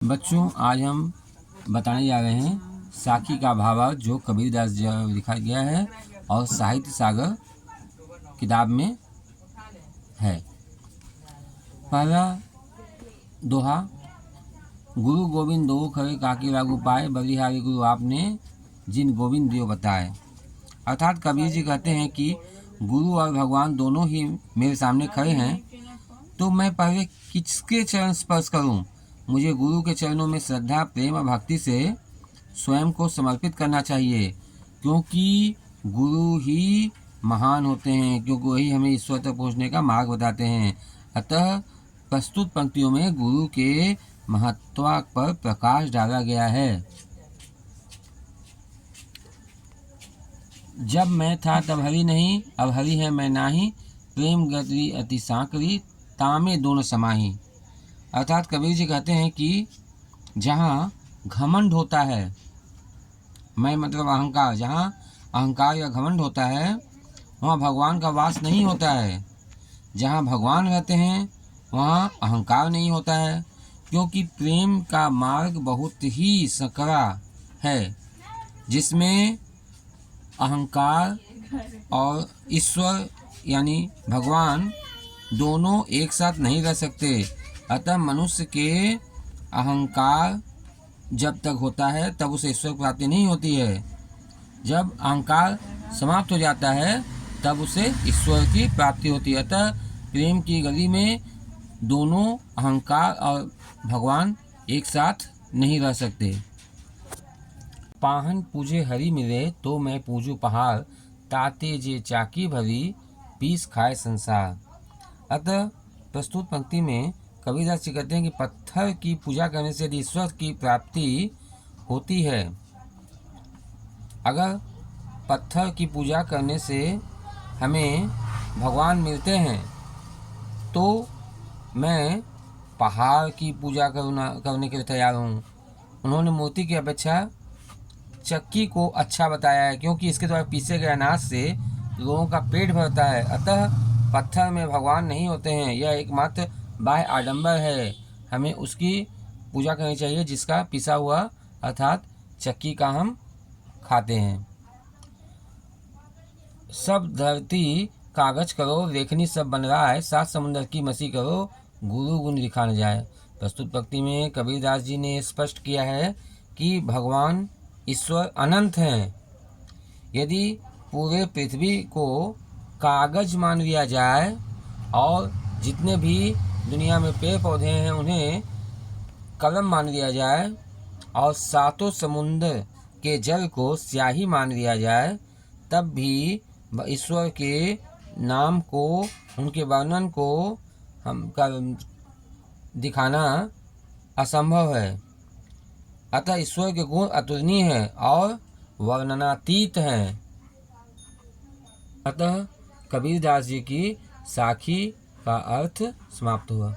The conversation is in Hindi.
बच्चों, आज हम बताने जा रहे हैं साखी का भावार्थ जो कबीरदास जी द्वारा लिखा गया है और साहित्य सागर किताब में है। पहला दोहा। गुरु गोविंद दो खरे काकी लागू पाए, बलिहारी गुरु आपने जिन गोविंद दियो बताए। अर्थात कबीर जी कहते हैं कि गुरु और भगवान दोनों ही मेरे सामने खड़े हैं, तो मैं पहले किसके चरण स्पर्श करूं? मुझे गुरु के चरणों में श्रद्धा, प्रेम और भक्ति से स्वयं को समर्पित करना चाहिए, क्योंकि गुरु ही महान होते हैं, क्योंकि वही हमें ईश्वर तक पहुँचने का मार्ग बताते हैं। अतः प्रस्तुत पंक्तियों में गुरु के महत्व पर प्रकाश डाला गया है। जब मैं था तब हरि नहीं, अब हरि है मैं नाही, प्रेम गति अति सांकरी, तामे दोनों समाही। अर्थात कबीर जी कहते हैं कि जहाँ घमंड होता है, मैं मतलब अहंकार, जहाँ अहंकार या घमंड होता है वहाँ भगवान का वास नहीं होता है। जहाँ भगवान रहते हैं वहाँ अहंकार नहीं होता है, क्योंकि प्रेम का मार्ग बहुत ही सकरा है, जिसमें अहंकार और ईश्वर यानी भगवान दोनों एक साथ नहीं रह सकते। अतः मनुष्य के अहंकार जब तक होता है तब उसे ईश्वर प्राप्ति नहीं होती है। जब अहंकार समाप्त हो जाता है तब उसे ईश्वर की प्राप्ति होती है। अतः प्रेम की गली में दोनों अहंकार और भगवान एक साथ नहीं रह सकते। पाहन पूजे हरि मिले तो मैं पूजू पहाड़, ताते जे चाकी भरी पीस खाए संसार। अतः प्रस्तुत पंक्ति में कबीरदास जी कहते हैं कि पत्थर की पूजा करने से ईश्वर की प्राप्ति होती है। अगर पत्थर की पूजा करने से हमें भगवान मिलते हैं तो मैं पहाड़ की पूजा करने के लिए तैयार हूँ। उन्होंने मूर्ति की अपेक्षा चक्की को अच्छा बताया है, क्योंकि इसके द्वारा पीसे गए अनाज से लोगों का पेट भरता है। अतः पत्थर में भगवान नहीं होते हैं, यह एकमात्र बाह्य आडंबर है। हमें उसकी पूजा करनी चाहिए जिसका पिसा हुआ अर्थात चक्की का हम खाते हैं। सब धरती कागज करो, लेखनी सब बन रहा है, सात समुद्र की मसी करो, गुरु गुण लिखा न जाए। प्रस्तुत पंक्ति में कबीरदास जी ने स्पष्ट किया है कि भगवान ईश्वर अनंत हैं। यदि पूरे पृथ्वी को कागज मान लिया जाए और जितने भी दुनिया में पेड़ पौधे हैं उन्हें कलम मान लिया जाए और सातों समुद्र के जल को स्याही मान लिया जाए, तब भी ईश्वर के नाम को, उनके वर्णन को हम दिखाना असंभव है। अतः ईश्वर के गुण अतुलनीय हैं और वर्णनातीत हैं। अतः कबीरदास जी की साखी का अर्थ समाप्त हुआ।